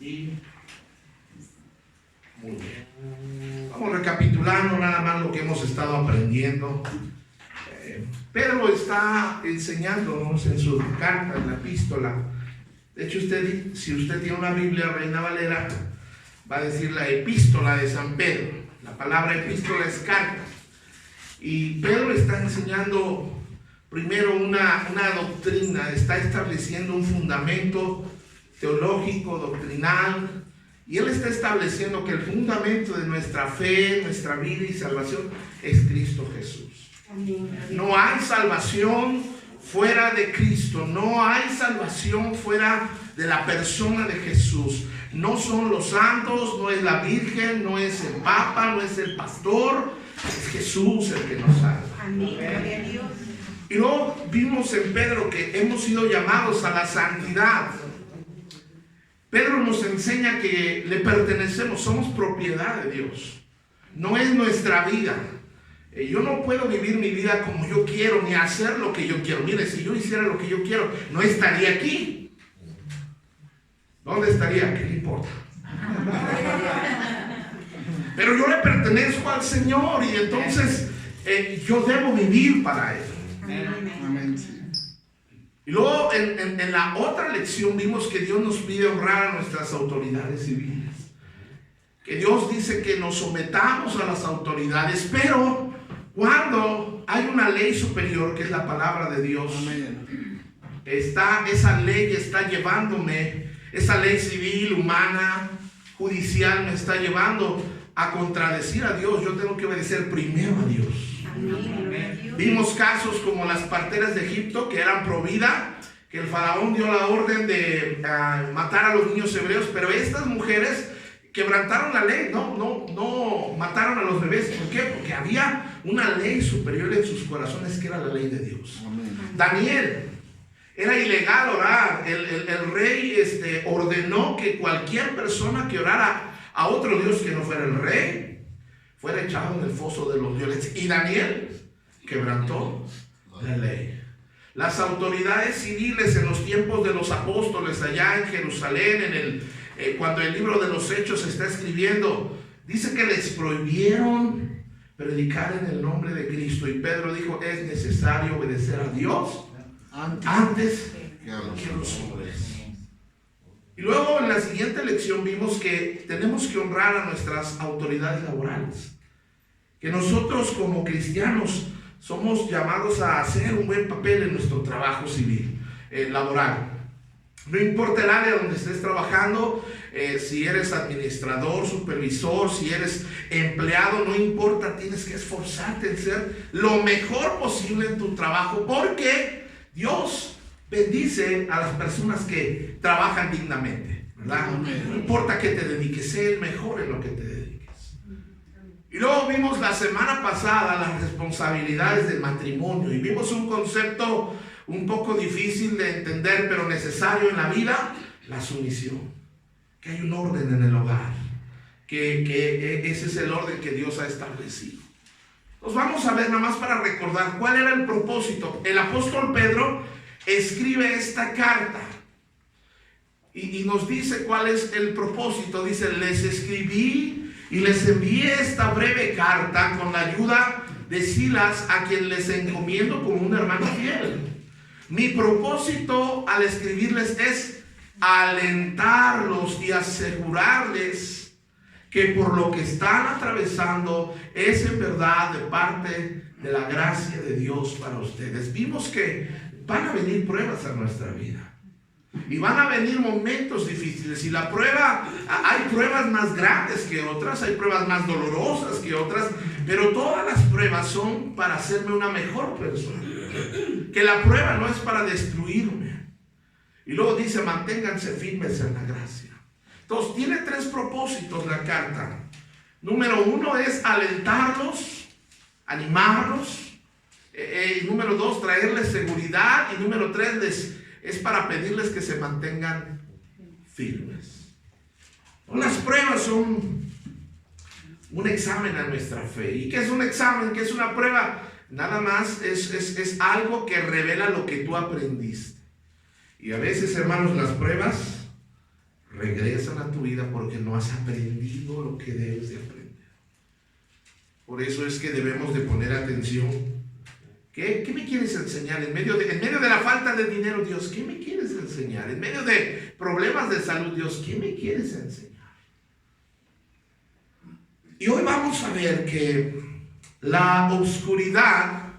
Y muy bien. Vamos recapitulando nada más lo que hemos estado aprendiendo. Pedro está enseñándonos en su carta, en la epístola. De hecho, si usted tiene una Biblia Reina Valera, va a decir la epístola de San Pedro. La palabra epístola es carta. Y Pedro está enseñando primero una doctrina, está estableciendo un fundamento teológico, doctrinal, y él está estableciendo que el fundamento de nuestra fe, nuestra vida y salvación es Cristo Jesús. No hay salvación fuera de Cristo, no hay salvación fuera de la persona de Jesús. No son los santos, no es la Virgen, no es el Papa, no es el pastor, es Jesús el que nos salva. Amén. Gloria a Dios. Y luego vimos en Pedro que hemos sido llamados a la santidad. Pedro nos enseña que le pertenecemos, somos propiedad de Dios. No es nuestra vida. Yo no puedo vivir mi vida como yo quiero, ni hacer lo que yo quiero. Mire, si yo hiciera lo que yo quiero, no estaría aquí. ¿Dónde estaría? ¿Qué le importa? Pero yo le pertenezco al Señor y entonces yo debo vivir para Él. Amén. Y luego en la otra lección vimos que Dios nos pide honrar a nuestras autoridades civiles. Que Dios dice que nos sometamos a las autoridades, pero cuando hay una ley superior que es la palabra de Dios, esa ley está llevándome, esa ley civil, humana, judicial me está llevando a contradecir a Dios. Yo tengo que obedecer primero a Dios. Amén. Vimos casos como las parteras de Egipto que eran pro vida, que el faraón dio la orden de matar a los niños hebreos, pero estas mujeres quebrantaron la ley, no mataron a los bebés. ¿Por qué? Porque había una ley superior en sus corazones que era la ley de Dios. Amén. Daniel, era ilegal orar. El rey ordenó que cualquier persona que orara a otro Dios que no fuera el rey fuera echado en el foso de los leones. Y Daniel quebrantó la ley. Las autoridades civiles en los tiempos de los apóstoles allá en Jerusalén, cuando el libro de los Hechos se está escribiendo, dice que les prohibieron predicar en el nombre de Cristo. Y Pedro dijo, es necesario obedecer a Dios antes que a los hombres. Y luego en la siguiente lección vimos que tenemos que honrar a nuestras autoridades laborales. Que nosotros como cristianos somos llamados a hacer un buen papel en nuestro trabajo civil, laboral. No importa el área donde estés trabajando, si eres administrador, supervisor, si eres empleado, no importa, tienes que esforzarte en ser lo mejor posible en tu trabajo, porque Dios bendice a las personas que trabajan dignamente, ¿verdad? No importa que te dediques, sé el mejor en lo que te dediques. Y luego vimos la semana pasada las responsabilidades del matrimonio y vimos un concepto un poco difícil de entender, pero necesario en la vida, la sumisión. Que hay un orden en el hogar, que ese es el orden que Dios ha establecido. Nos vamos a ver nada más para recordar cuál era el propósito. El apóstol Pedro escribe esta carta y nos dice cuál es el propósito. Dice, les escribí y les envié esta breve carta con la ayuda de Silas, a quien les encomiendo como un hermano fiel. Mi propósito al escribirles es alentarlos y asegurarles que por lo que están atravesando es en verdad de parte de la gracia de Dios para ustedes. Vimos que van a venir pruebas a nuestra vida. Y van a venir momentos difíciles. Y la prueba, hay pruebas más grandes que otras, hay pruebas más dolorosas que otras, pero todas las pruebas son para hacerme una mejor persona. Que la prueba no es para destruirme. Y luego dice, manténganse firmes en la gracia. Entonces, tiene tres propósitos la carta. Número uno es alentarlos, animarlos. Número dos, traerles seguridad. Y número tres, es para pedirles que se mantengan firmes. Las pruebas son un examen a nuestra fe. ¿Y qué es un examen? ¿Qué es una prueba? Nada más es algo que revela lo que tú aprendiste. Y a veces, hermanos, las pruebas regresan a tu vida porque no has aprendido lo que debes de aprender. Por eso es que debemos de poner atención. ¿Qué me quieres enseñar? En medio de la falta de dinero, Dios, ¿qué me quieres enseñar? En medio de problemas de salud, Dios, ¿qué me quieres enseñar? Y hoy vamos a ver que la oscuridad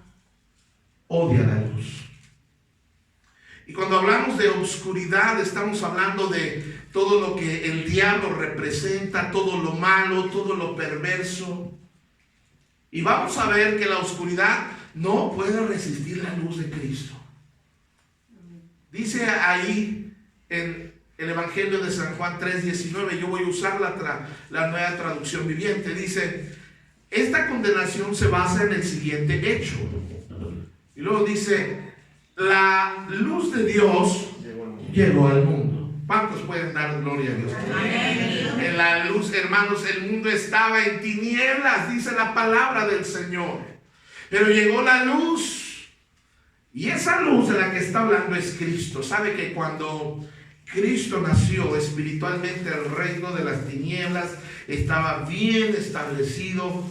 odia la luz. Y cuando hablamos de oscuridad, estamos hablando de todo lo que el diablo representa, todo lo malo, todo lo perverso. Y vamos a ver que la oscuridad no puede resistir la luz de Cristo. Dice ahí en el Evangelio de San Juan 3:19, yo voy a usar la nueva traducción viviente, dice, esta condenación se basa en el siguiente hecho. Y luego dice, la luz de Dios llegó al mundo. ¿Cuántos pueden dar gloria a Dios? En la luz, hermanos, el mundo estaba en tinieblas, dice la palabra del Señor. Pero llegó la luz. Y esa luz de la que está hablando es Cristo. ¿Sabe que cuando Cristo nació espiritualmente, el reino de las tinieblas estaba bien establecido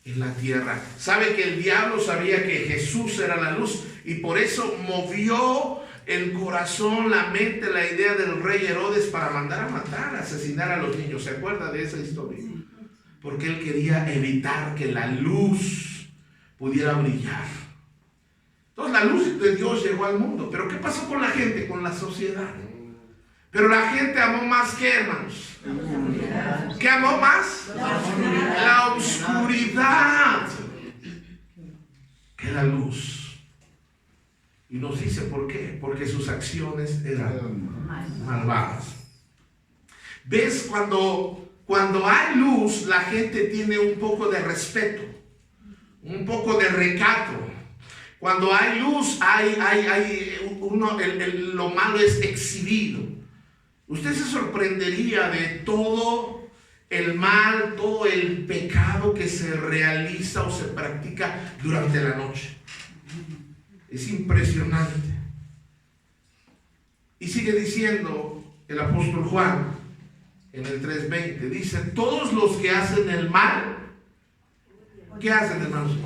en la tierra? ¿Sabe que el diablo sabía que Jesús era la luz y por eso movió el corazón, la mente, la idea del rey Herodes para mandar a matar, a asesinar a los niños? ¿Se acuerda de esa historia? Porque él quería evitar que la luz pudiera brillar. Entonces la luz de Dios llegó al mundo. ¿Pero qué pasó con la gente, con la sociedad? Pero la gente amó más que, hermanos. ¿Qué amó más? La oscuridad que la luz. Y nos dice por qué. Porque sus acciones eran malvadas. ¿Ves? Cuando hay luz, la gente tiene un poco de respeto, un poco de recato. Cuando hay luz, lo malo es exhibido. Usted se sorprendería de todo el mal, todo el pecado que se realiza o se practica durante la noche. Es impresionante. Y sigue diciendo el apóstol Juan en el 3:20, dice, todos los que hacen el mal, ¿qué hacen, hermanos?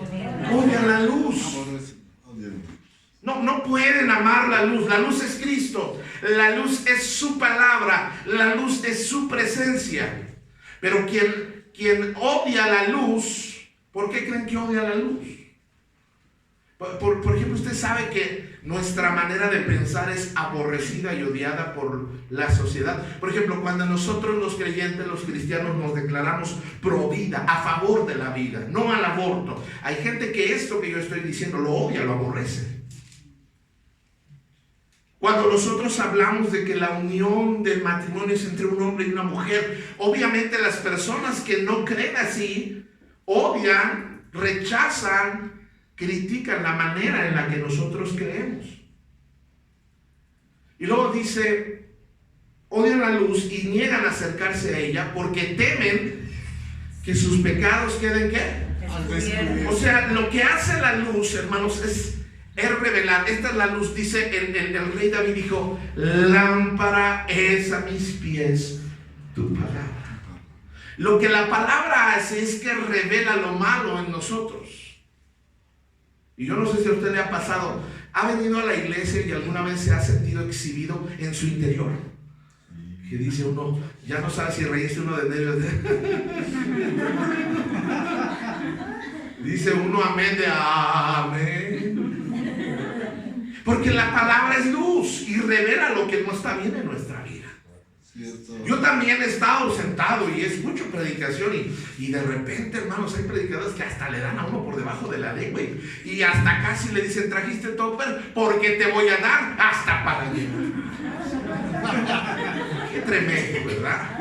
Odian la luz. No pueden amar la luz. La luz es Cristo. La luz es su palabra. La luz es su presencia. Pero quien odia la luz, ¿por qué creen que odia la luz? Por ejemplo, usted sabe que nuestra manera de pensar es aborrecida y odiada por la sociedad. Por ejemplo, cuando nosotros los creyentes, los cristianos, nos declaramos pro vida, a favor de la vida, no al aborto, hay gente que esto que yo estoy diciendo lo odia, lo aborrece. Cuando nosotros hablamos de que la unión del matrimonio es entre un hombre y una mujer, obviamente las personas que no creen así odian, rechazan, critican la manera en la que nosotros creemos. Y luego dice, odian la luz y niegan acercarse a ella porque temen que sus pecados queden ¿qué? O sea, lo que hace la luz, hermanos, es revelar. Esta es la luz, dice el rey David dijo, lámpara es a mis pies tu palabra. Lo que la palabra hace es que revela lo malo en nosotros. Y yo no sé si a usted le ha pasado, ha venido a la iglesia y alguna vez se ha sentido exhibido en su interior. Que dice uno, ya no sabe si reírse uno de nervios. Dice uno amén de amén. Porque la palabra es luz y revela lo que no está bien en nuestra vida. Yo también he estado sentado y escucho predicación y de repente, hermanos, hay predicadores que hasta le dan a uno por debajo de la lengua y hasta casi le dicen, trajiste topper porque te voy a dar hasta para llevar. Qué tremendo, ¿verdad?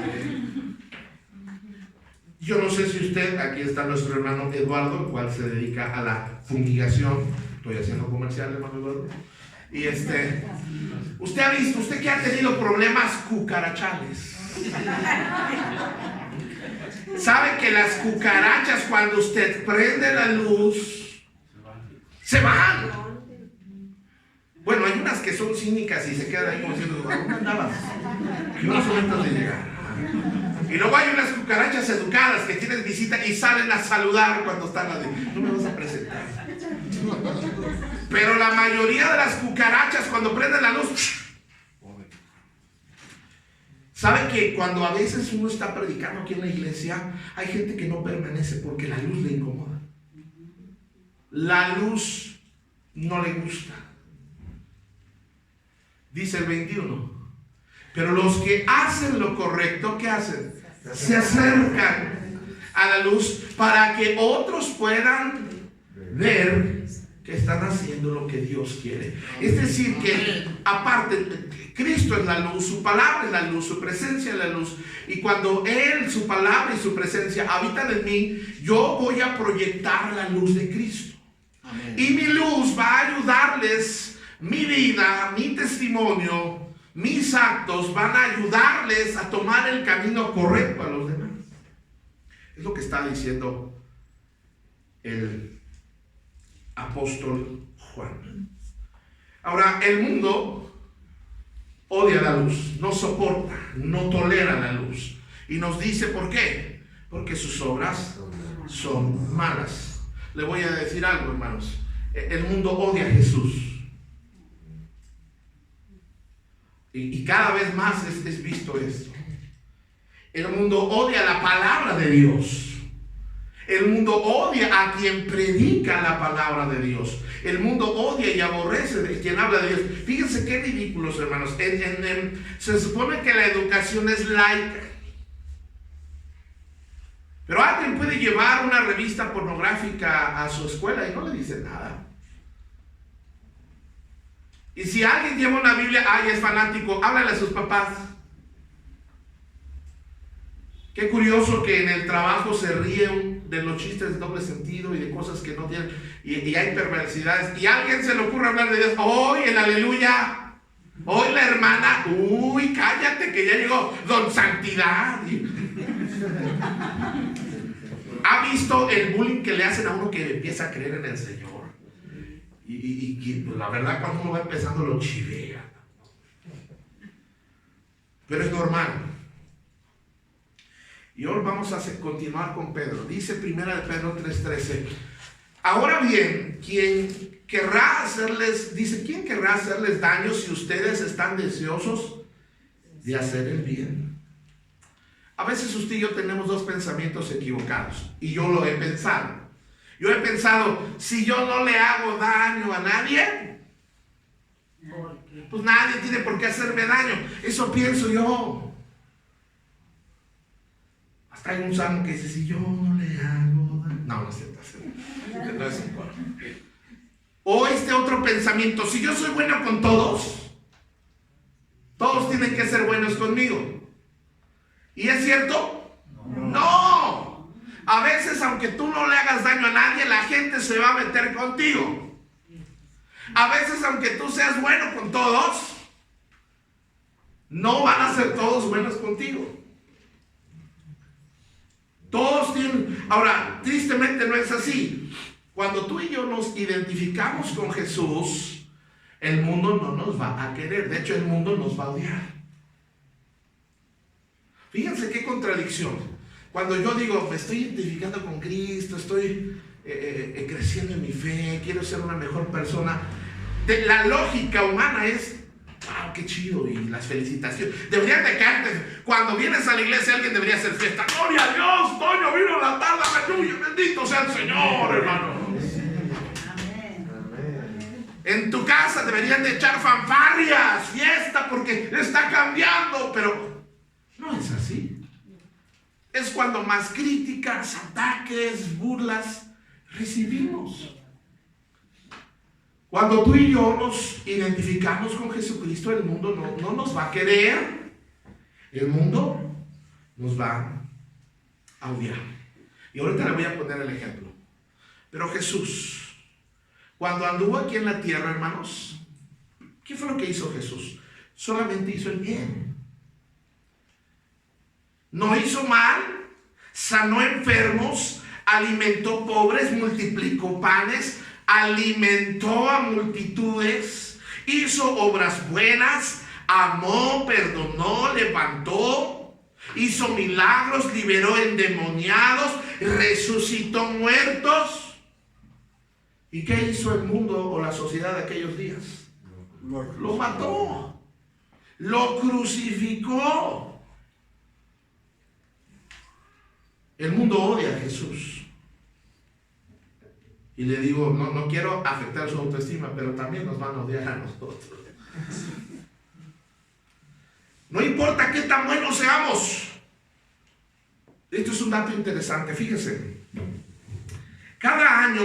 Yo no sé si usted, aquí está nuestro hermano Eduardo, el cual se dedica a la fumigación. Estoy haciendo comercial, hermano Eduardo. Y usted ha visto, usted que ha tenido problemas cucarachales, sabe que las cucarachas cuando usted prende la luz se van. Bueno, hay unas que son cínicas y se quedan ahí como diciendo, ¿a dónde andabas? que unos son lentos de llegar. Y luego hay unas cucarachas educadas que tienen visita y salen a saludar cuando están así. No me vas a presentar. Pero la mayoría de las cucarachas cuando prenden la luz, ¿sabe que cuando a veces uno está predicando aquí en la iglesia, hay gente que no permanece porque la luz le incomoda? La luz no le gusta. Dice el 21. Pero los que hacen lo correcto, ¿qué hacen? Se acercan a la luz para que otros puedan ver que están haciendo lo que Dios quiere. Es decir, que aparte, Cristo es la luz, su palabra es la luz, su presencia es la luz. Y cuando Él, su palabra y su presencia habitan en mí, yo voy a proyectar la luz de Cristo. Amén. Y mi luz va a ayudarles, mi vida, mi testimonio, mis actos van a ayudarles a tomar el camino correcto a los demás. Es lo que está diciendo el apóstol Juan. Ahora, el mundo odia la luz, no soporta, no tolera la luz. Y nos dice ¿por qué? Porque sus obras son malas. Le voy a decir algo, hermanos. El mundo odia a Jesús. Y cada vez más es visto esto. El mundo odia la palabra de Dios. El mundo odia a quien predica la palabra de Dios. El mundo odia y aborrece de quien habla de Dios. Fíjense qué ridículos, hermanos. Se supone que la educación es laica. Pero alguien puede llevar una revista pornográfica a su escuela y no le dice nada. Y si alguien lleva una Biblia, ay, es fanático, háblale a sus papás. Qué curioso que en el trabajo se ríen de los chistes de doble sentido y de cosas que no tienen, y hay perversidades. Y a alguien se le ocurre hablar de Dios. Hoy en aleluya, hoy la hermana, uy, cállate que ya llegó Don Santidad. ¿Ha visto el bullying que le hacen a uno que empieza a creer en el Señor? Y pues la verdad, cuando uno va empezando lo chivea. Pero es normal. Y ahora vamos a continuar con Pedro. Dice 1 Pedro 3:13. Ahora bien, ¿quién querrá hacerles daño si ustedes están deseosos de hacer el bien? A veces usted y yo tenemos dos pensamientos equivocados. Y yo lo he pensado. Yo he pensado, si yo no le hago daño a nadie, pues nadie tiene por qué hacerme daño. Eso pienso yo. Hasta hay un salmo que dice, si yo no le hago daño. No, no es cierto. No es igual. O este otro pensamiento, si yo soy bueno con todos, todos tienen que ser buenos conmigo. ¿Y es cierto? No. A veces, aunque tú no le hagas daño a nadie, la gente se va a meter contigo. A veces, aunque tú seas bueno con todos, no van a ser todos buenos contigo. Todos tienen... Ahora, tristemente no es así. Cuando tú y yo nos identificamos con Jesús, el mundo no nos va a querer. De hecho, el mundo nos va a odiar. Fíjense qué contradicción. Cuando yo digo, me estoy identificando con Cristo, estoy creciendo en mi fe, quiero ser una mejor persona, la lógica humana es, wow, qué chido, y las felicitaciones. Deberían de caerte. Cuando vienes a la iglesia, alguien debería hacer fiesta. ¡Gloria a Dios! Toño vino la tarde, aleluya, bendito sea el Señor, hermano. En tu casa deberían de echar fanfarrias, fiesta, porque está cambiando, pero no es así. Es cuando más críticas, ataques, burlas recibimos. Cuando tú y yo nos identificamos con Jesucristo, el mundo no nos va a querer. El mundo nos va a odiar. Y ahorita le voy a poner el ejemplo. Pero Jesús, cuando anduvo aquí en la tierra, hermanos, ¿qué fue lo que hizo Jesús? Solamente hizo el bien. No hizo mal, sanó enfermos, alimentó pobres, multiplicó panes, alimentó a multitudes, hizo obras buenas, amó, perdonó, levantó, hizo milagros, liberó endemoniados, resucitó muertos. ¿Y qué hizo el mundo o la sociedad de aquellos días? Lo mató, lo crucificó. El mundo odia a Jesús. Y le digo, no quiero afectar su autoestima, pero también nos van a odiar a nosotros. No importa qué tan buenos seamos. Esto es un dato interesante, fíjese. Cada año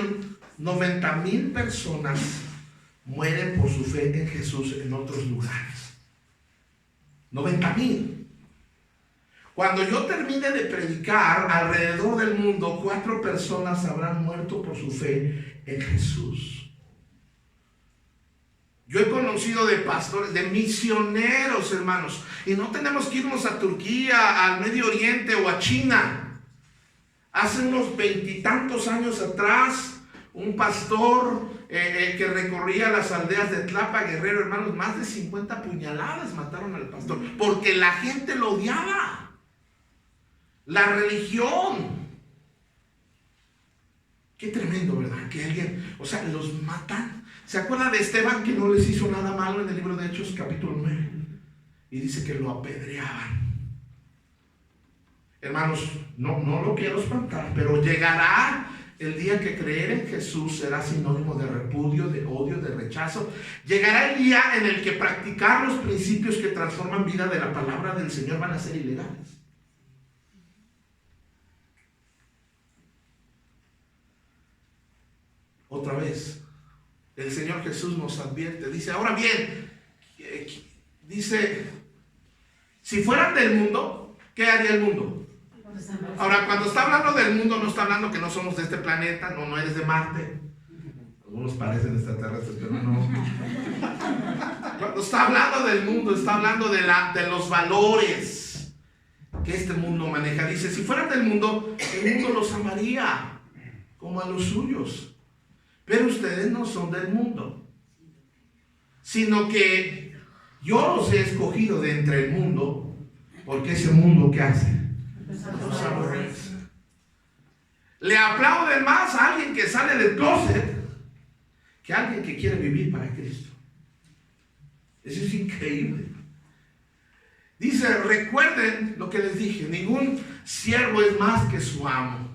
90,000 personas mueren por su fe en Jesús en otros lugares. 90,000. Cuando yo termine de predicar, alrededor del mundo 4 personas habrán muerto por su fe en Jesús. Yo he conocido de pastores, de misioneros, hermanos, y no tenemos que irnos a Turquía, al Medio Oriente o a China. Hace unos 20 y tantos años atrás, un pastor que recorría las aldeas de Tlapa, Guerrero, hermanos, más de 50 puñaladas mataron al pastor, porque la gente lo odiaba. La religión. Qué tremendo, ¿verdad? Que alguien, o sea, los matan. ¿Se acuerda de Esteban, que no les hizo nada malo en el libro de Hechos, capítulo 9? Y dice que lo apedreaban. Hermanos, no lo quiero espantar, pero llegará el día que creer en Jesús será sinónimo de repudio, de odio, de rechazo. Llegará el día en el que practicar los principios que transforman vida de la palabra del Señor van a ser ilegales. Otra vez, el Señor Jesús nos advierte, dice, ahora bien, dice, si fueran del mundo, ¿qué haría el mundo? Ahora, cuando está hablando del mundo, no está hablando que no somos de este planeta, no eres de Marte. Algunos parecen extraterrestres, pero no. Cuando está hablando del mundo, está hablando de los valores que este mundo maneja. Dice, si fueran del mundo, el mundo los amaría como a los suyos. Pero ustedes no son del mundo, sino que yo los he escogido de entre el mundo, porque ese mundo, ¿qué hace? Los aborrece. Le aplauden más a alguien que sale del closet que a alguien que quiere vivir para Cristo. Eso es increíble. Dice, recuerden lo que les dije, ningún siervo es más que su amo.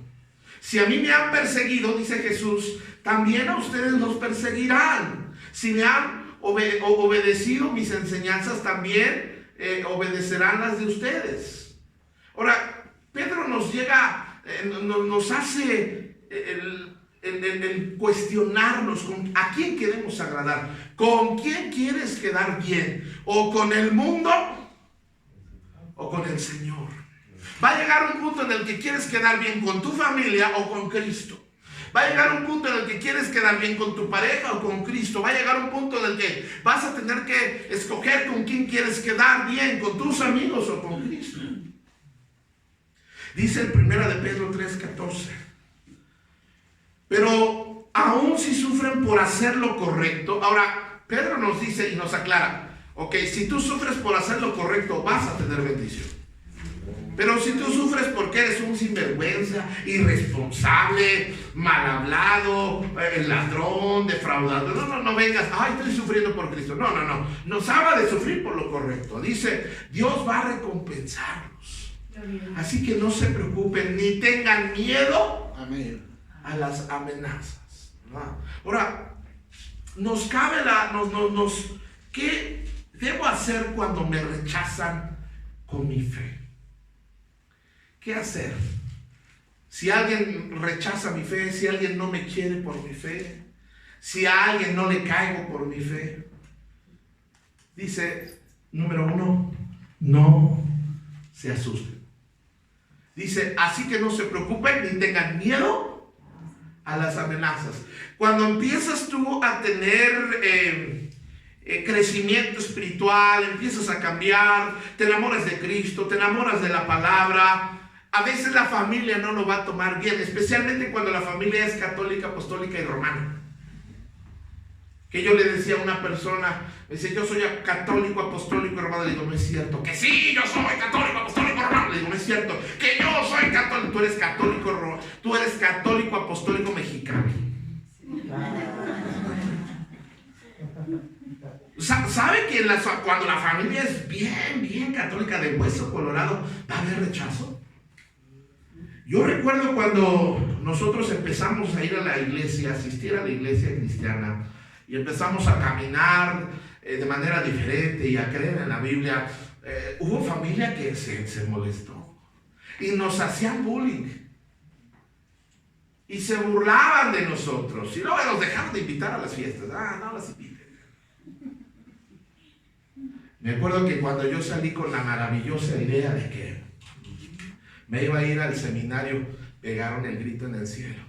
Si a mí me han perseguido, dice Jesús, también a ustedes los perseguirán. Si me han obedecido mis enseñanzas, también obedecerán las de ustedes. Ahora, Pedro nos hace el cuestionarnos a quién queremos agradar. ¿Con quién quieres quedar bien? ¿O con el mundo o con el Señor? Va a llegar un punto en el que quieres quedar bien con tu familia o con Cristo. Va a llegar un punto en el que quieres quedar bien con tu pareja o con Cristo. Va a llegar un punto en el que vas a tener que escoger con quién quieres quedar bien, con tus amigos o con Cristo. Dice en 1 de Pedro 3:14. Pero aún si sufren por hacer lo correcto. Ahora, Pedro nos dice y nos aclara. Ok, si tú sufres por hacer lo correcto, vas a tener bendición. Pero si tú sufres porque eres un sinvergüenza, irresponsable, mal hablado, ladrón, defraudador, no vengas, ay, estoy sufriendo por Cristo. No. Nos habla de sufrir por lo correcto. Dice, Dios va a recompensarlos. Así que no se preocupen ni tengan miedo a las amenazas. Ahora, nos cabe ¿qué debo hacer cuando me rechazan con mi fe? ¿Qué hacer? Si alguien rechaza mi fe, si alguien no me quiere por mi fe, si a alguien no le caigo por mi fe. Dice, número 1, no se asusten. Dice, así que no se preocupen ni tengan miedo a las amenazas. Cuando empiezas tú a tener crecimiento espiritual, empiezas a cambiar, te enamoras de Cristo, te enamoras de la palabra. A veces la familia no lo va a tomar bien, especialmente cuando la familia es católica, apostólica y romana. Que yo le decía a una persona, me dice, yo soy católico, apostólico, romano. Le digo, no es cierto. Que sí, yo soy católico, apostólico, romano. Le digo, no es cierto. Que yo soy católico. Tú eres católico, apostólico, mexicano. ¿Sabe que cuando la familia es bien católica, de hueso colorado, va a haber rechazo? Yo recuerdo cuando nosotros empezamos a ir a la iglesia, asistir a la iglesia cristiana, y empezamos a caminar de manera diferente y a creer en la Biblia, hubo familia que se molestó y nos hacían bullying y se burlaban de nosotros y luego nos dejaron de invitar a las fiestas. No las inviten. Me acuerdo que cuando yo salí con la maravillosa idea de que me iba a ir al seminario, pegaron el grito en el cielo: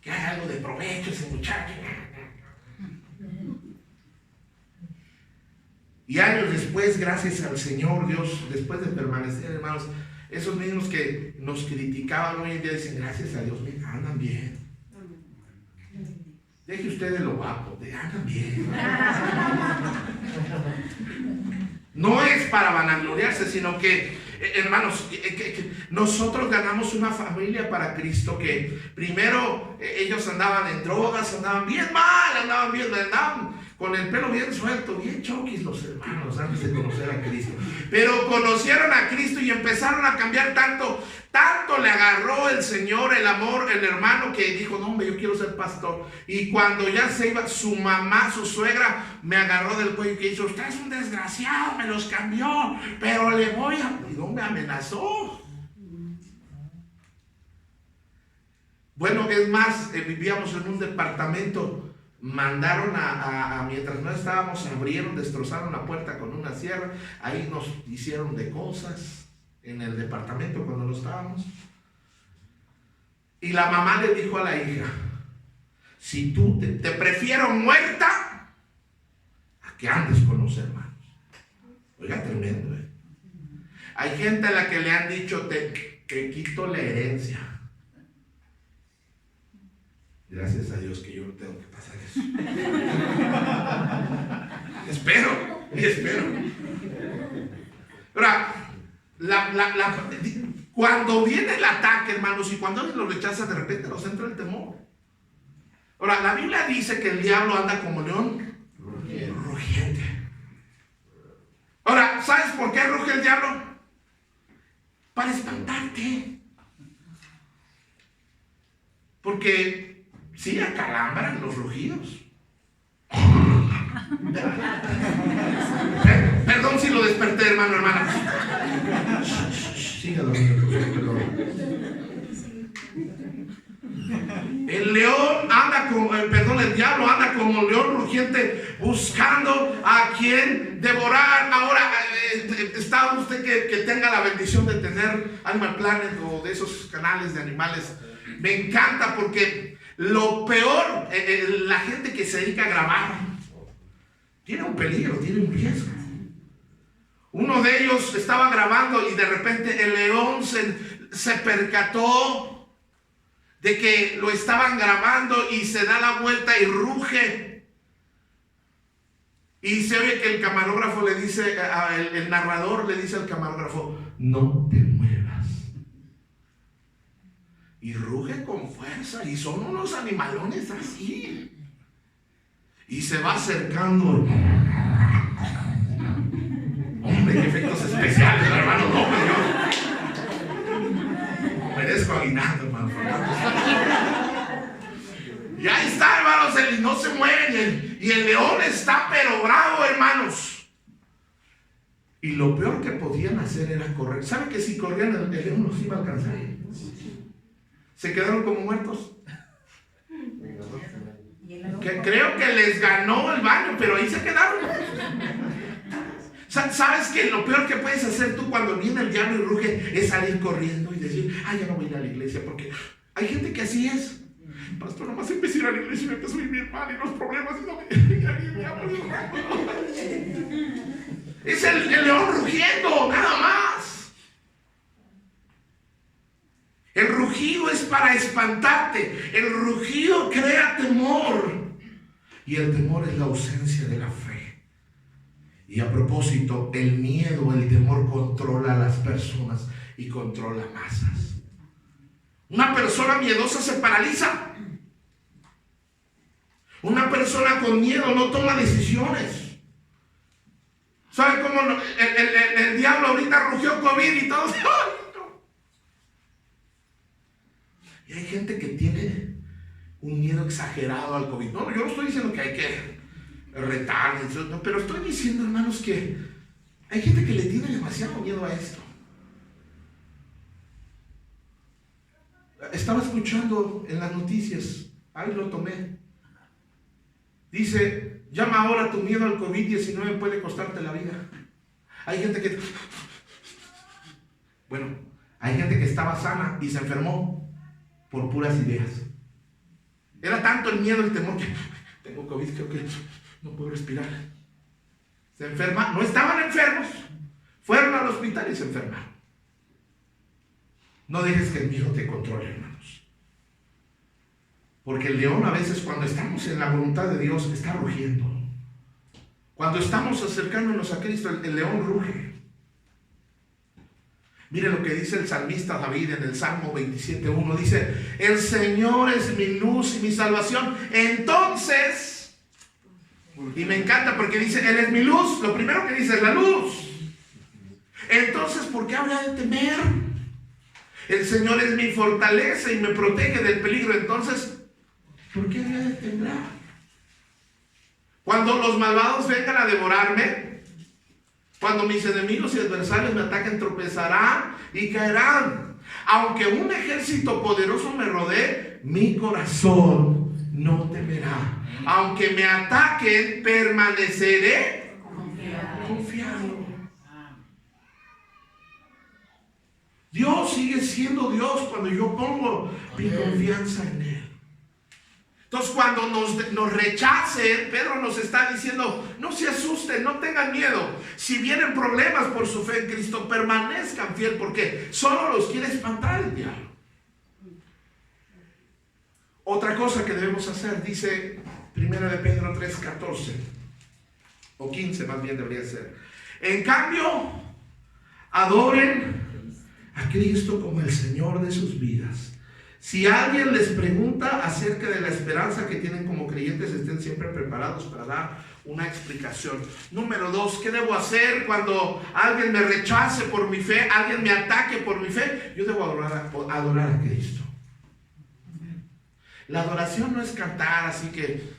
que haga algo de provecho ese muchacho. Y años después, gracias al Señor Dios, después de permanecer, hermanos, esos mismos que nos criticaban hoy en día dicen, gracias a Dios, mira, andan bien. Deje usted de lo guapo, andan bien. No es para vanagloriarse, sino que, hermanos, que nosotros ganamos una familia para Cristo que primero ellos andaban en drogas, andaban bien mal, andaban con el pelo bien suelto, bien choquis los hermanos antes de conocer a Cristo. Pero conocieron a Cristo y empezaron a cambiar tanto le agarró el Señor, el amor, el hermano, que dijo, no hombre, yo quiero ser pastor. Y cuando ya se iba, su mamá, su suegra, me agarró del cuello y dijo, usted es un desgraciado, me los cambió, pero le voy a... Y no me amenazó. Bueno, es más, vivíamos en un departamento. Mandaron mientras no estábamos, abrieron, destrozaron la puerta con una sierra. Ahí nos hicieron de cosas en el departamento cuando no estábamos. Y la mamá le dijo a la hija, si tú te prefiero muerta a que andes con los hermanos. Oiga, tremendo, ¿eh? Hay gente a la que le han dicho, te quito la herencia. Gracias a Dios que yo no tengo que pasar eso. Espero. Ahora, cuando viene el ataque, hermanos, y cuando alguien lo rechaza, de repente nos entra el temor. Ahora, la Biblia dice que el diablo anda como león rugiente. Ahora, ¿sabes por qué ruge el diablo? Para espantarte. Porque sí, acalambran los rugidos. Perdón si lo desperté, hermana. Siga dormido, perdón. El diablo anda como león rugiente buscando a quien devorar. Ahora, está usted que tenga la bendición de tener Animal Planet o de esos canales de animales. Me encanta porque lo peor, la gente que se dedica a grabar, tiene un peligro, tiene un riesgo. Uno de ellos estaba grabando y de repente el león se percató de que lo estaban grabando y se da la vuelta y ruge. Y se oye que el camarógrafo le dice, el narrador le dice al camarógrafo, no te muevas. Y ruge con fuerza y son unos animalones así. Y se va acercando. Hombre, qué efectos especiales, hermano. No, yo merezco aguinaldo, hermano. Y ahí está, hermanos, y no se mueven. Y el león está pero bravo, hermanos. Y lo peor que podían hacer era correr. ¿Saben que si corrían el león los iba a alcanzar? Se quedaron como muertos. Creo que les ganó el baño, pero ahí se quedaron. ¿Sabes que lo peor que puedes hacer tú cuando viene el diablo y ruge es salir corriendo y decir, ya no voy a ir a la iglesia? Porque hay gente que así es. Pastor, nomás empecé a ir a la iglesia y me empezó a ir bien mal y los problemas y no me... Es el león rugiendo, nada más. El rugido es para espantarte. El rugido crea temor. Y el temor es la ausencia de la fe. Y a propósito, el miedo, el temor controla a las personas y controla masas. Una persona miedosa se paraliza. Una persona con miedo no toma decisiones. ¿Sabe cómo el diablo ahorita rugió COVID y todo? Y hay gente que tiene un miedo exagerado al COVID. No, yo no estoy diciendo que hay que retar, no, pero estoy diciendo, hermanos, que hay gente que le tiene demasiado miedo a esto. Estaba escuchando en las noticias, ahí lo tomé. Dice, llama ahora, tu miedo al COVID-19 puede costarte la vida. Hay gente que... Bueno, hay gente que estaba sana y se enfermó por puras ideas. Era tanto el miedo, el temor, que tengo COVID, creo que no puedo respirar. Se enferma, no estaban enfermos, fueron al hospital y se enfermaron. No dejes que el miedo te controle, hermanos. Porque el león a veces, cuando estamos en la voluntad de Dios, está rugiendo. Cuando estamos acercándonos a Cristo, el león ruge. Mire lo que dice el salmista David en el Salmo 27:1. Dice, el Señor es mi luz y mi salvación. Entonces, y me encanta porque dice, Él es mi luz. Lo primero que dice es la luz. Entonces, ¿por qué habría de temer? El Señor es mi fortaleza y me protege del peligro. Entonces, ¿por qué habría de temblar? Cuando los malvados vengan a devorarme, cuando mis enemigos y adversarios me ataquen, tropezarán y caerán. Aunque un ejército poderoso me rodee, mi corazón no temerá. Aunque me ataquen, permaneceré confiado. Dios sigue siendo Dios cuando yo pongo mi confianza en Él. Entonces, cuando nos rechacen, Pedro nos está diciendo, no se asusten, no tengan miedo. Si vienen problemas por su fe en Cristo, permanezcan fiel, porque solo los quiere espantar el diablo. Otra cosa que debemos hacer, dice 1 de Pedro 3:14, o 15 más bien debería ser. En cambio, adoren a Cristo como el Señor de sus vidas. Si alguien les pregunta acerca de la esperanza que tienen como creyentes, estén siempre preparados para dar una explicación. Número 2, ¿qué debo hacer cuando alguien me rechace por mi fe, alguien me ataque por mi fe? Yo debo adorar a Cristo. La adoración no es cantar así que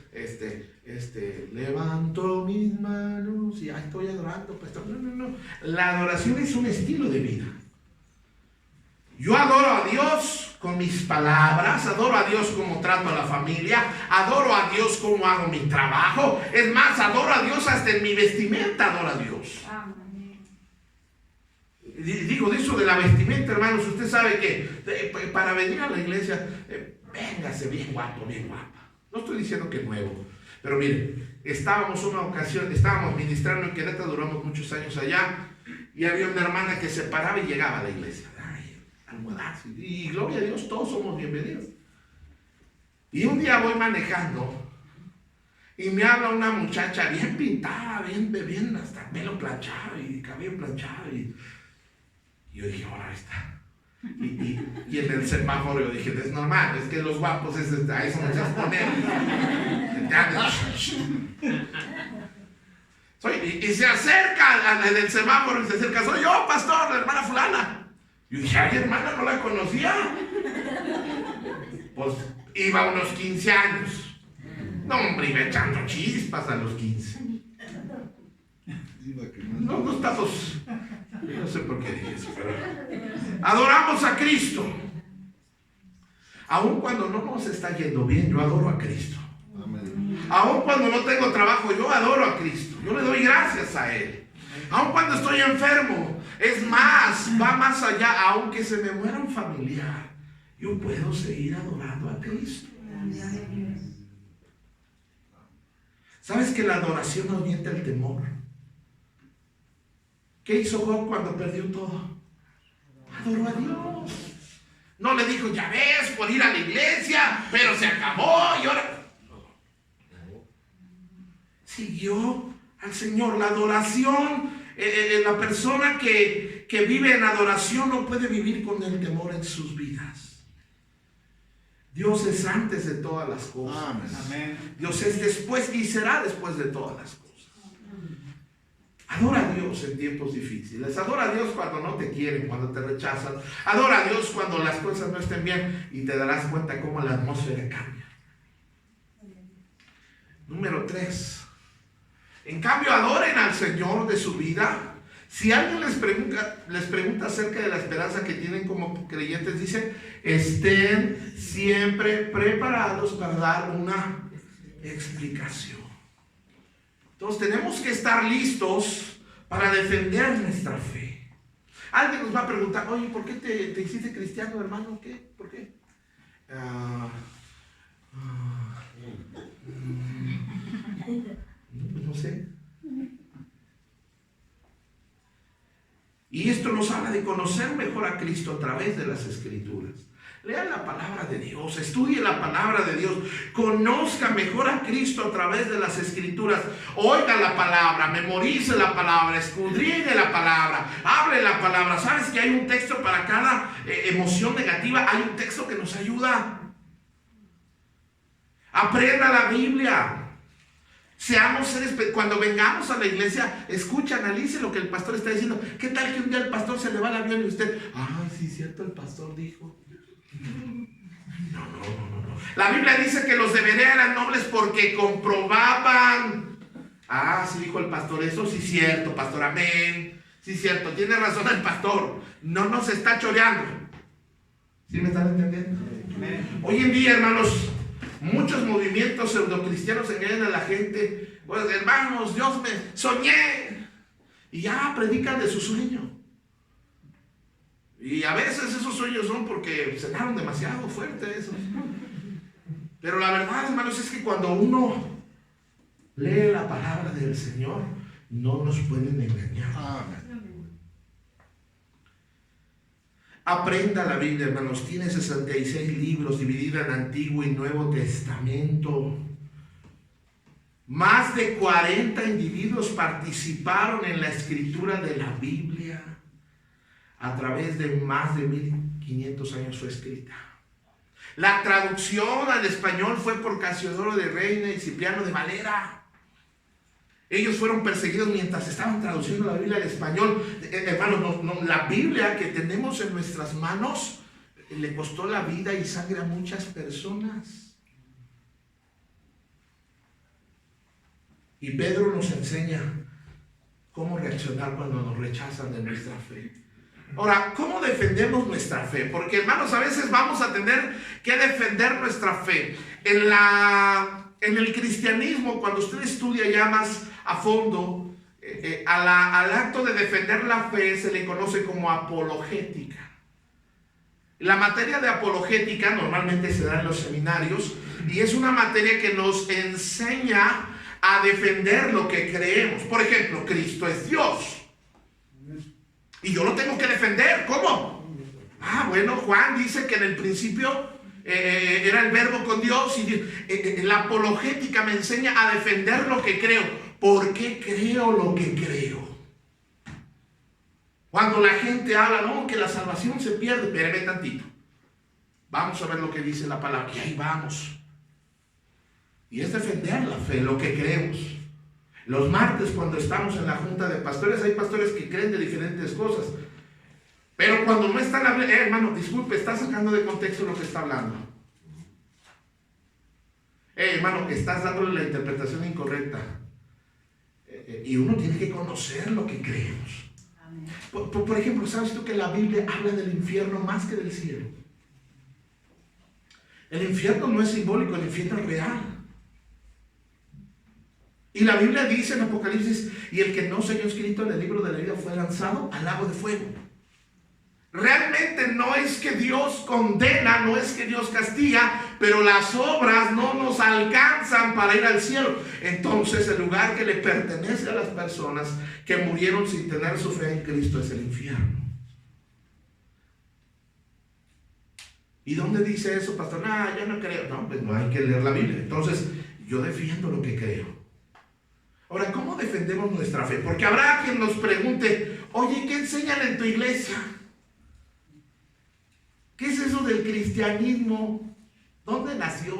levanto mis manos y estoy adorando, pastor. No. La adoración es un estilo de vida. Yo adoro a Dios con mis palabras, adoro a Dios como trato a la familia, adoro a Dios como hago mi trabajo. Es más, adoro a Dios hasta en mi vestimenta, adoro a Dios. Digo de eso de la vestimenta, hermanos, usted sabe que para venir a la iglesia, véngase bien guapo, bien guapa. No estoy diciendo que nuevo, pero mire, estábamos ministrando en Querétaro, duramos muchos años allá, y había una hermana que se paraba y llegaba a la iglesia. Y gloria a Dios, todos somos bienvenidos. Y un día voy manejando y me habla una muchacha bien pintada, bien hasta pelo planchado y cabello planchado. Y yo dije, ahora está. Y en el semáforo yo dije, es normal, es que los guapos a eso me echas poner. Y se acerca del semáforo y se acerca, soy yo, pastor, la hermana fulana. Yo dije, ay, hermana, no la conocía. Pues iba a unos 15 años. No, hombre, iba echando chispas a los 15. No estamos... No sé por qué dije eso, pero... Adoramos a Cristo. Aun cuando no nos está yendo bien, yo adoro a Cristo. Aun cuando no tengo trabajo, yo adoro a Cristo. Yo le doy gracias a Él. Aun cuando estoy enfermo, es más, va más allá. Aunque se me muera un familiar, yo puedo seguir adorando a Cristo. ¿Sabes que la adoración ahuyenta el temor? ¿Qué hizo Job cuando perdió todo? Adoró a Dios. No le dijo, ya ves, por ir a la iglesia, pero se acabó y ahora... siguió al Señor. La adoración, la persona que vive en adoración no puede vivir con el temor en sus vidas. Dios es antes de todas las cosas. Amén. Dios es después y será después de todas las cosas. Adora a Dios en tiempos difíciles. Adora a Dios cuando no te quieren, cuando te rechazan. Adora a Dios cuando las cosas no estén bien y te darás cuenta cómo la atmósfera cambia. Número 3. En cambio, adoren al Señor de su vida. Si alguien les pregunta acerca de la esperanza que tienen como creyentes, dice: estén siempre preparados para dar una explicación. Entonces tenemos que estar listos para defender nuestra fe. Alguien nos va a preguntar: oye, ¿por qué te hiciste cristiano, hermano? ¿Qué? ¿Por qué? No sé. Y esto nos habla de conocer mejor a Cristo a través de las Escrituras. Lea la palabra de Dios, estudie la palabra de Dios, conozca mejor a Cristo a través de las Escrituras, oiga la palabra, memorice la palabra, escudriñe la palabra, hable la palabra. ¿Sabes que hay un texto para cada emoción negativa? Hay un texto que nos ayuda. Aprenda la Biblia. Seamos seres, cuando vengamos a la iglesia, escucha, analice lo que el pastor está diciendo. ¿Qué tal que un día el pastor se le va el avión y usted: ay, sí, cierto, el pastor dijo? No. La Biblia dice que los de Berea eran nobles porque comprobaban. Ah, sí dijo el pastor, eso sí es cierto, pastor, amén. Sí es cierto, tiene razón el pastor. No nos está choreando. ¿Sí me están entendiendo? Amén. Hoy en día, hermanos, muchos movimientos pseudocristianos engañan a la gente. Pues, hermanos, Dios me soñé. Y ya predican de su sueño. Y a veces esos sueños son porque cenaron demasiado fuerte eso. Pero la verdad, hermanos, es que cuando uno lee la palabra del Señor, no nos pueden engañar. Aprenda la Biblia, hermanos. Tiene 66 libros dividida en Antiguo y Nuevo Testamento. Más de 40 individuos participaron en la escritura de la Biblia. A través de más de 1500 años fue escrita. La traducción al español fue por Casiodoro de Reina y Cipriano de Valera. Ellos fueron perseguidos mientras estaban traduciendo la Biblia al español. Hermanos, la Biblia que tenemos en nuestras manos le costó la vida y sangre a muchas personas. Y Pedro nos enseña cómo reaccionar cuando nos rechazan de nuestra fe. Ahora, ¿cómo defendemos nuestra fe? Porque, hermanos, a veces vamos a tener que defender nuestra fe. En el cristianismo, cuando usted estudia ya más a fondo, al acto de defender la fe se le conoce como apologética. La materia de apologética normalmente se da en los seminarios y es una materia que nos enseña a defender lo que creemos. Por ejemplo, Cristo es Dios. Y yo lo tengo que defender. ¿Cómo? Bueno, Juan dice que en el principio era el verbo con Dios. Y la apologética me enseña a defender lo que creo. ¿Por qué creo lo que creo? Cuando la gente habla, no, que la salvación se pierde. Espérame tantito. Vamos a ver lo que dice la palabra. Y ahí vamos. Y es defender la fe, lo que creemos. Los martes, cuando estamos en la junta de pastores, hay pastores que creen de diferentes cosas. Pero cuando no están hablando, hermano, disculpe, está sacando de contexto lo que está hablando. Hermano, estás dándole la interpretación incorrecta. Y uno tiene que conocer lo que creemos. Por ejemplo, ¿sabes tú que la Biblia habla del infierno más que del cielo? El infierno no es simbólico, el infierno es real. Y la Biblia dice en Apocalipsis: y el que no se halló escrito en el libro de la vida fue lanzado al lago de fuego. Realmente no es que Dios condena, no es que Dios castiga, pero las obras no nos alcanzan para ir al cielo. Entonces el lugar que le pertenece a las personas que murieron sin tener su fe en Cristo es el infierno. ¿Y dónde dice eso, pastor? Yo no creo. No, pues no hay que leer la Biblia. Entonces yo defiendo lo que creo. Ahora, ¿cómo defendemos nuestra fe? Porque habrá quien nos pregunte, oye, ¿qué enseñan en tu iglesia? ¿Qué es eso del cristianismo? ¿Dónde nació?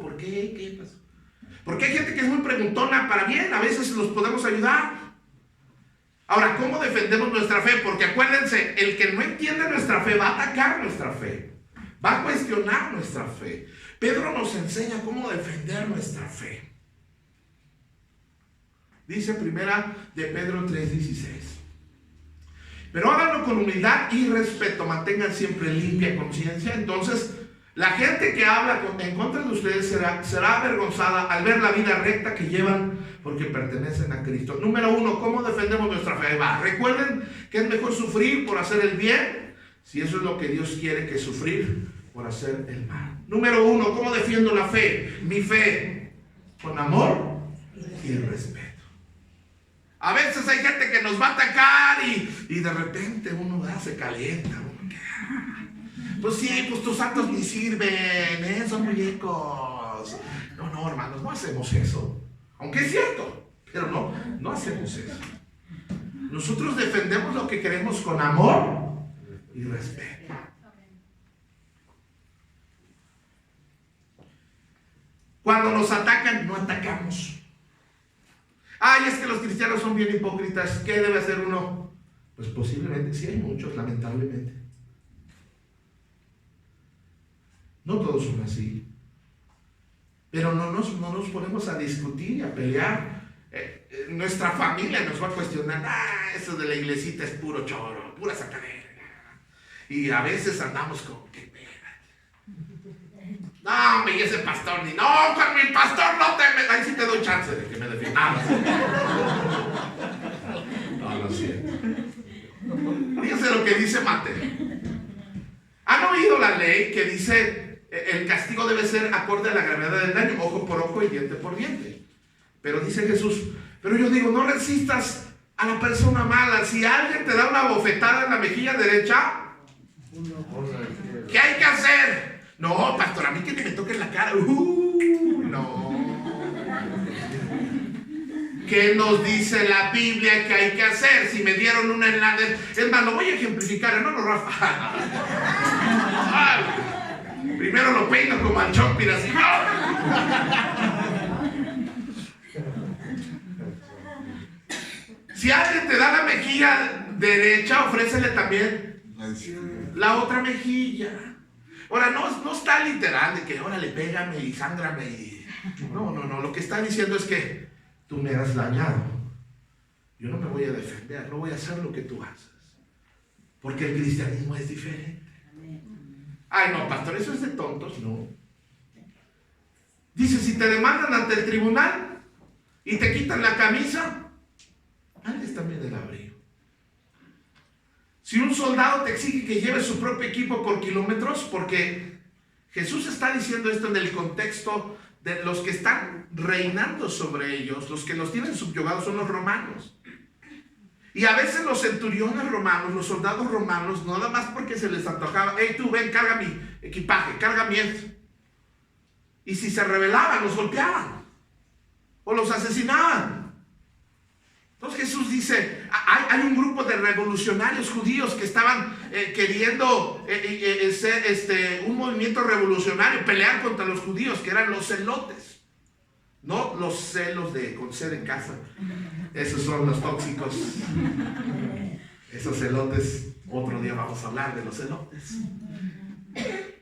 ¿Por qué? ¿Qué pasó? Porque hay gente que es muy preguntona para bien, a veces los podemos ayudar. Ahora, ¿cómo defendemos nuestra fe? Porque acuérdense, el que no entiende nuestra fe va a atacar nuestra fe, va a cuestionar nuestra fe. Pedro nos enseña cómo defender nuestra fe. Dice primera de Pedro 3:16. Pero háganlo con humildad y respeto, mantengan siempre limpia conciencia. Entonces, la gente que habla en contra de ustedes será avergonzada al ver la vida recta que llevan porque pertenecen a Cristo. Número 1, ¿cómo defendemos nuestra fe? Ahí va. Recuerden que es mejor sufrir por hacer el bien, si eso es lo que Dios quiere, que sufrir por hacer el mal. Número 1, ¿cómo defiendo la fe? Mi fe, con amor y respeto. A veces hay gente que nos va a atacar y de repente uno se calienta. Pues sí, pues tus santos ni sirven, son muñecos. No, hermanos, no hacemos eso. Aunque es cierto, pero no hacemos eso. Nosotros defendemos lo que queremos con amor y respeto. Cuando nos atacan, no atacamos. Ay, es que los cristianos son bien hipócritas. ¿Qué debe hacer uno? Pues posiblemente, sí hay muchos, lamentablemente. No todos son así. Pero no nos ponemos a discutir y a pelear. Nuestra familia nos va a cuestionar. Eso de la iglesita es puro choro, pura sacadera. Y a veces andamos como que no, hombre, y ese pastor ni. No, con mi pastor no te metas. Ahí sí te doy chance de que me defienda. No siento. Fíjense lo que dice Mateo. ¿Han oído la ley que dice el castigo debe ser acorde a la gravedad del daño? Ojo por ojo y diente por diente. Pero dice Jesús, pero yo digo, no resistas a la persona mala. Si alguien te da una bofetada en la mejilla derecha, ¿qué hay que hacer? No, pastor, a mí que me toque la cara. No. ¿Qué nos dice la Biblia que hay que hacer? Si me dieron una en la... Es más, lo voy a ejemplificar, hermano Rafa. Primero lo peino como al Chopper, así. Si alguien te da la mejilla derecha, ofrécele también la otra mejilla. Ahora, no está literal de que, órale, pégame y sángrame y... No, lo que está diciendo es que tú me has dañado. Yo no me voy a defender, no voy a hacer lo que tú haces. Porque el cristianismo es diferente. Ay, no, pastor, eso es de tontos, no. Dice, si te demandan ante el tribunal y te quitan la camisa, antes también el abrigo. Si un soldado te exige que lleve su propio equipo por kilómetros, porque Jesús está diciendo esto en el contexto de los que están reinando sobre ellos, los que los tienen subyugados son los romanos. Y a veces los centuriones romanos, los soldados romanos, no nada más porque se les antojaba, hey, tú ven, carga mi equipaje, carga mi esto. Y si se rebelaban, los golpeaban o los asesinaban. Entonces Jesús dice, hay un grupo de revolucionarios judíos que estaban queriendo ser un movimiento revolucionario, pelear contra los judíos, que eran los celotes. No los celos de con sed en casa. Esos son los tóxicos. Esos celotes, otro día vamos a hablar de los celotes.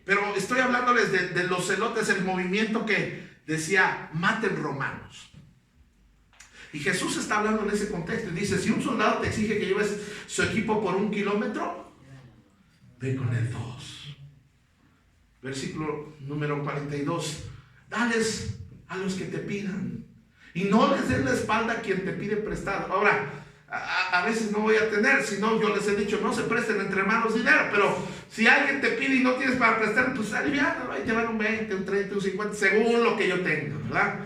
Pero estoy hablándoles de los celotes, el movimiento que decía, maten romanos. Y Jesús está hablando en ese contexto y dice, si un soldado te exige que lleves su equipo por 1 kilómetro, ve con el 2. Versículo número 42. Dales a los que te pidan y no les des la espalda a quien te pide prestado. Ahora, a veces no voy a tener, si no, yo les he dicho, no se presten entre manos dinero, pero si alguien te pide y no tienes para prestar, pues aliviánalo, ahí te van un 20, un 30, un 50, según lo que yo tenga, ¿verdad?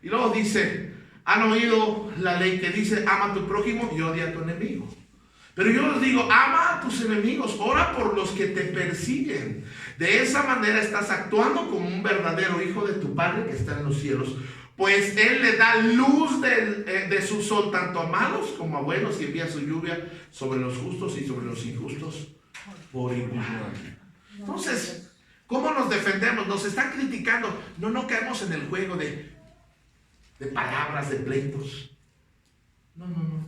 Y luego dice, han oído la ley que dice, ama a tu prójimo y odia a tu enemigo. Pero yo les digo, ama a tus enemigos, ora por los que te persiguen. De esa manera estás actuando como un verdadero hijo de tu Padre que está en los cielos. pues Él le da luz de su sol tanto a malos como a buenos y envía su lluvia sobre los justos y sobre los injustos por igual. Entonces, ¿cómo nos defendemos? Nos están criticando. No caemos en el juego de palabras, de pleitos. No.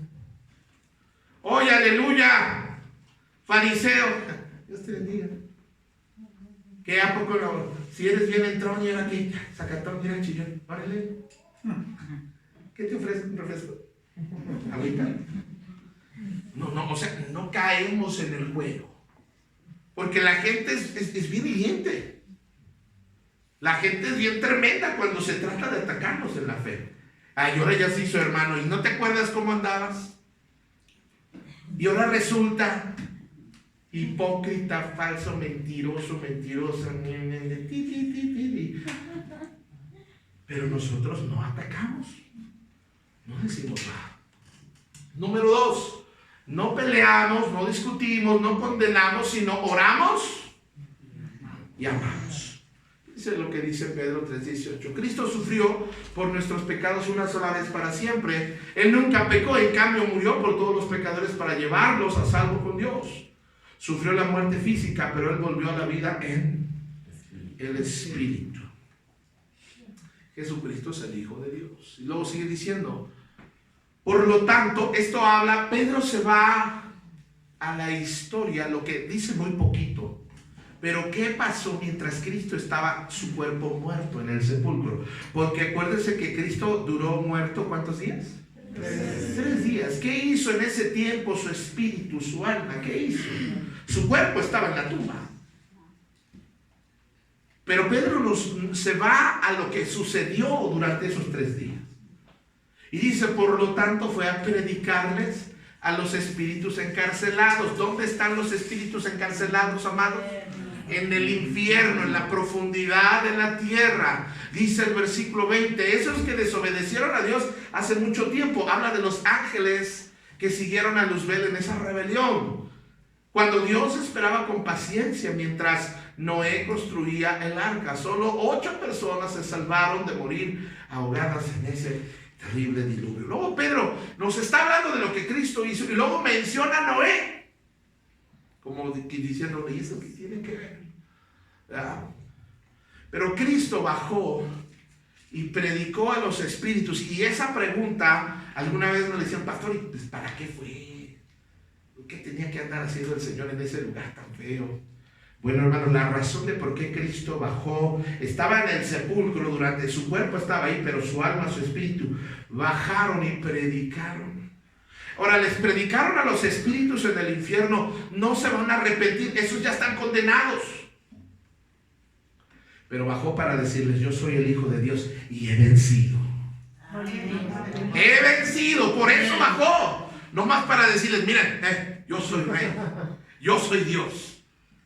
Oye, aleluya, fariseo. Dios te bendiga. ¿Qué a poco no? Si eres bien entrón y ahora aquí, sacatón, mira chillón. Órale. ¿Qué te ofrezco? ¿Un refresco? ¿Agüita? No, o sea, no caemos en el juego. Porque la gente es bien hiriente. La gente es bien tremenda cuando se trata de atacarnos en la fe. Ay, ahora ya se hizo hermano, ¿y no te acuerdas cómo andabas? Y ahora resulta hipócrita, falso, mentirosa. Pero nosotros no atacamos. No decimos nada. Número 2. No peleamos, no discutimos, no condenamos, sino oramos y amamos. Dice lo que dice Pedro 3:18. Cristo sufrió por nuestros pecados una sola vez para siempre. Él nunca pecó, en cambio murió por todos los pecadores para llevarlos a salvo con Dios. Sufrió la muerte física, pero Él volvió a la vida en el Espíritu. Jesucristo es el Hijo de Dios. Y luego sigue diciendo, por lo tanto, esto habla, Pedro se va a la historia, lo que dice muy poquito. Pero ¿qué pasó mientras Cristo estaba su cuerpo muerto en el sepulcro? Porque acuérdense que Cristo duró muerto, ¿cuántos días? 3 días. ¿Qué hizo en ese tiempo su espíritu, su alma? ¿Qué hizo? Su cuerpo estaba en la tumba. Pero Pedro se va a lo que sucedió durante esos 3 días. Y dice, por lo tanto, fue a predicarles a los espíritus encarcelados. ¿Dónde están los espíritus encarcelados, amados? En el infierno, en la profundidad de la tierra. Dice el versículo 20, esos que desobedecieron a Dios hace mucho tiempo. Habla de los ángeles que siguieron a Luzbel en esa rebelión. Cuando Dios esperaba con paciencia mientras Noé construía el arca. Solo 8 personas se salvaron de morir ahogadas en ese terrible diluvio. Luego Pedro nos está hablando de lo que Cristo hizo y luego menciona a Noé. Como diciendo, ¿y eso qué tiene que ver? ¿Verdad? Pero Cristo bajó y predicó a los espíritus. Y esa pregunta, alguna vez nos decían, pastor, ¿y pues para qué fue? ¿Qué tenía que andar haciendo el Señor en ese lugar tan feo? Bueno, hermanos, la razón de por qué Cristo bajó, estaba en el sepulcro durante, su cuerpo estaba ahí, pero su alma, su espíritu, bajaron y predicaron. Ahora, les predicaron a los espíritus en el infierno, no se van a arrepentir, esos ya están condenados. Pero bajó para decirles, yo soy el Hijo de Dios y he vencido. He vencido, por eso bajó. No más para decirles, miren, yo soy rey, yo soy Dios.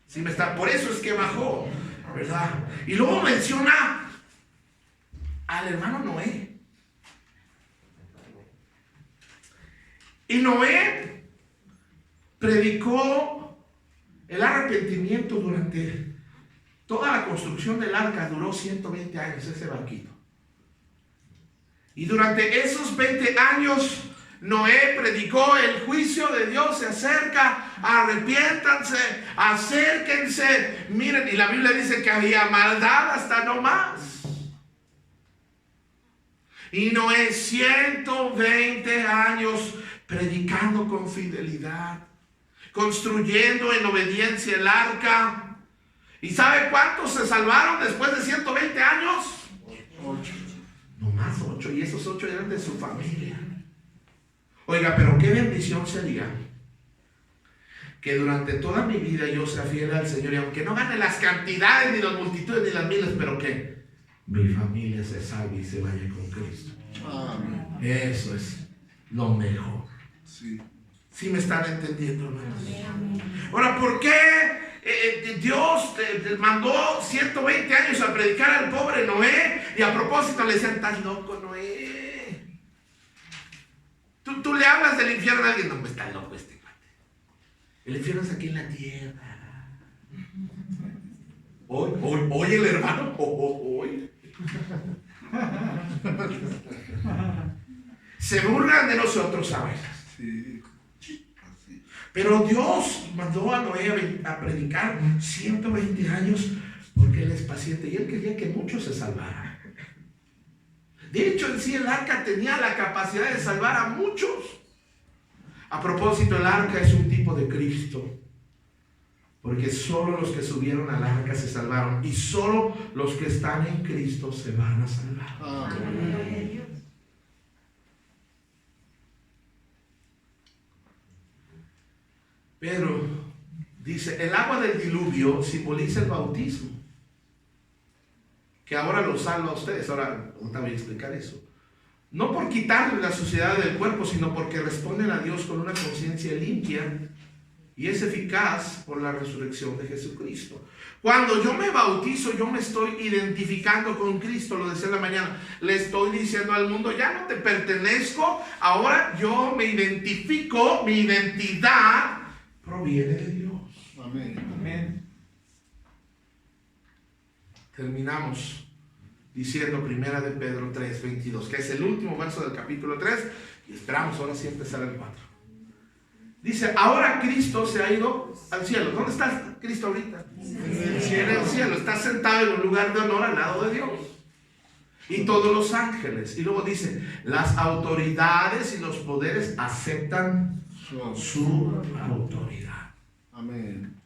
¿Sí me está? Por eso es que bajó, ¿verdad? Y luego menciona al hermano Noé. Y Noé predicó el arrepentimiento durante toda la construcción del arca. Duró 120 años ese barquito. Y durante esos 20 años Noé predicó el juicio de Dios se acerca, arrepiéntanse, acérquense. Miren, y la Biblia dice que había maldad hasta no más. Y Noé 120 años predicando con fidelidad, construyendo en obediencia el arca. ¿Y sabe cuántos se salvaron después de 120 años? 8. No más 8, y esos 8 eran de su familia. Oiga, pero qué bendición sería que durante toda mi vida yo sea fiel al Señor, y aunque no gane las cantidades, ni las multitudes, ni las miles, pero que mi familia se salve y se vaya con Cristo. Amén. Eso es lo mejor. Sí me están entendiendo, hermanos. Ahora, ¿por qué Dios te mandó 120 años a predicar al pobre Noé? Y a propósito le decían, estás loco, Noé. Tú le hablas del infierno a alguien, no, está loco este cuate. El infierno es aquí en la tierra. Hoy el hermano, hoy. Se burlan de nosotros a veces. Pero Dios mandó a Noé a predicar 120 años porque Él es paciente y Él quería que muchos se salvaran. De hecho, en sí el arca tenía la capacidad de salvar a muchos. A propósito, el arca es un tipo de Cristo. Porque solo los que subieron al arca se salvaron. Y solo los que están en Cristo se van a salvar. Amén. Pedro dice, el agua del diluvio simboliza el bautismo, que ahora lo salva a ustedes. Ahora te voy a explicar eso. No por quitarle la suciedad del cuerpo, sino porque responden a Dios con una conciencia limpia y es eficaz por la resurrección de Jesucristo. Cuando yo me bautizo, yo me estoy identificando con Cristo, lo decía en la mañana. Le estoy diciendo al mundo, ya no te pertenezco, ahora yo me identifico, mi identidad proviene de Dios. Amén. Amén. Terminamos diciendo primera de Pedro 3:22, que es el último verso del capítulo 3, y esperamos ahora sí empezar el 4. Dice, ahora Cristo se ha ido al cielo. ¿Dónde está Cristo ahorita? En el cielo. Está sentado en un lugar de honor al lado de Dios. Y todos los ángeles. Y luego dice, las autoridades y los poderes aceptan su autoridad. Amén.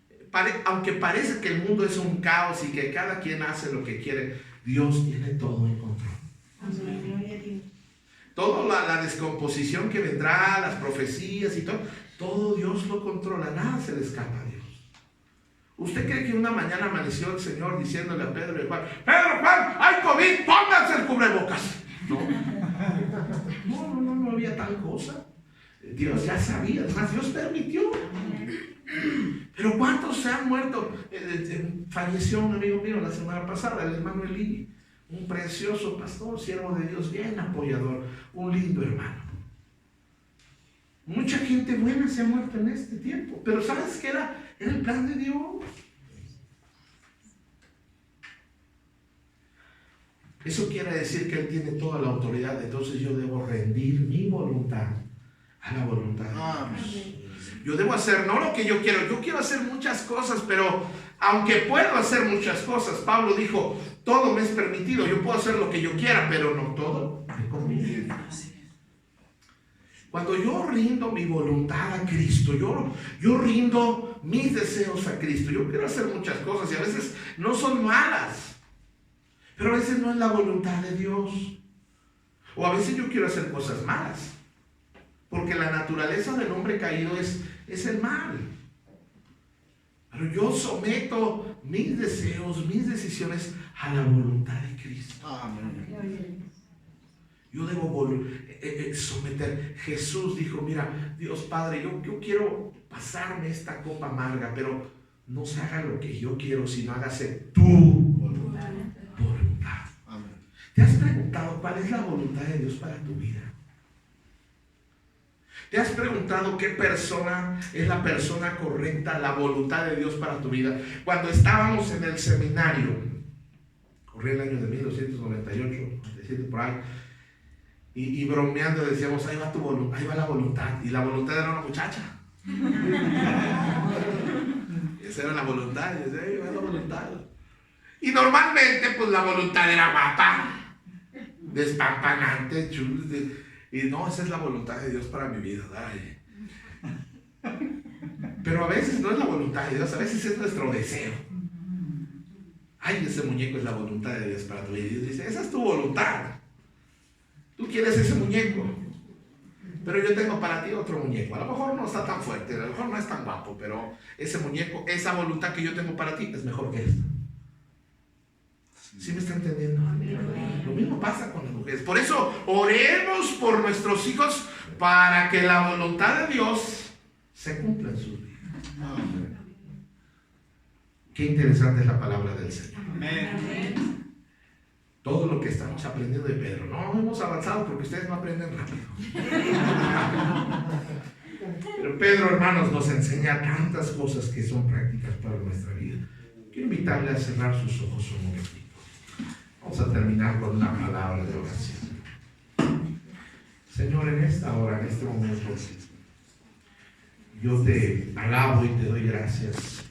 Aunque parece que el mundo es un caos y que cada quien hace lo que quiere, Dios tiene todo en control. Toda la descomposición que vendrá, las profecías y todo Dios lo controla, nada se le escapa a Dios. ¿Usted cree que una mañana amaneció el Señor diciéndole a Pedro y Juan, Pedro, Juan, hay COVID, pónganse el cubrebocas? No había tal cosa. Dios ya sabía, además Dios permitió. Pero ¿cuántos se han muerto? Falleció un amigo mío la semana pasada, el hermano Eli, un precioso pastor, siervo de Dios, bien apoyador, un lindo hermano. Mucha gente buena se ha muerto en este tiempo, pero ¿sabes qué era? Era el plan de Dios. Eso quiere decir que Él tiene toda la autoridad, entonces yo debo rendir mi voluntad a la voluntad de Dios. Yo debo hacer no lo que yo quiero hacer muchas cosas, pero aunque puedo hacer muchas cosas, Pablo dijo, todo me es permitido, yo puedo hacer lo que yo quiera, pero no todo me conviene. Cuando yo rindo mi voluntad a Cristo, yo rindo mis deseos a Cristo. Yo quiero hacer muchas cosas y a veces no son malas, pero a veces no es la voluntad de Dios. O a veces yo quiero hacer cosas malas, porque la naturaleza del hombre caído es el mal. Pero yo someto mis deseos, mis decisiones a la voluntad de Cristo. Amén. Yo debo someter. Jesús dijo, mira, Dios Padre, yo quiero pasarme esta copa amarga, pero no se haga lo que yo quiero, sino hágase tu voluntad. Amén. ¿Te has preguntado cuál es la voluntad de Dios para tu vida? ¿Te has preguntado qué persona es la persona correcta, la voluntad de Dios para tu vida? Cuando estábamos en el seminario, corría el año de 1998, 97 por ahí, y bromeando decíamos, ahí va la voluntad, y la voluntad era una muchacha. Esa era la voluntad, y decía, ahí va la voluntad. Y normalmente pues la voluntad era guapa, despampanante, chula, y no, esa es la voluntad de Dios para mi vida. Dale. Pero a veces no es la voluntad de Dios, a veces es nuestro deseo. Ay, ese muñeco es la voluntad de Dios para tu vida. Y Dios dice, esa es tu voluntad. Tú quieres ese muñeco, pero yo tengo para ti otro muñeco. A lo mejor no está tan fuerte, a lo mejor no es tan guapo, pero ese muñeco, esa voluntad que yo tengo para ti es mejor que esta. ¿Sí me está entendiendo? Lo mismo pasa con las mujeres. Por eso oremos por nuestros hijos para que la voluntad de Dios se cumpla en sus vidas. Amén. Qué interesante es la palabra del Señor. Amén. Todo lo que estamos aprendiendo de Pedro. No hemos avanzado porque ustedes no aprenden rápido. Pero Pedro, hermanos, nos enseña tantas cosas que son prácticas para nuestra vida. Quiero invitarle a cerrar sus ojos un momentito. Vamos a terminar con una palabra de oración. Señor, en esta hora, en este momento, yo te alabo y te doy gracias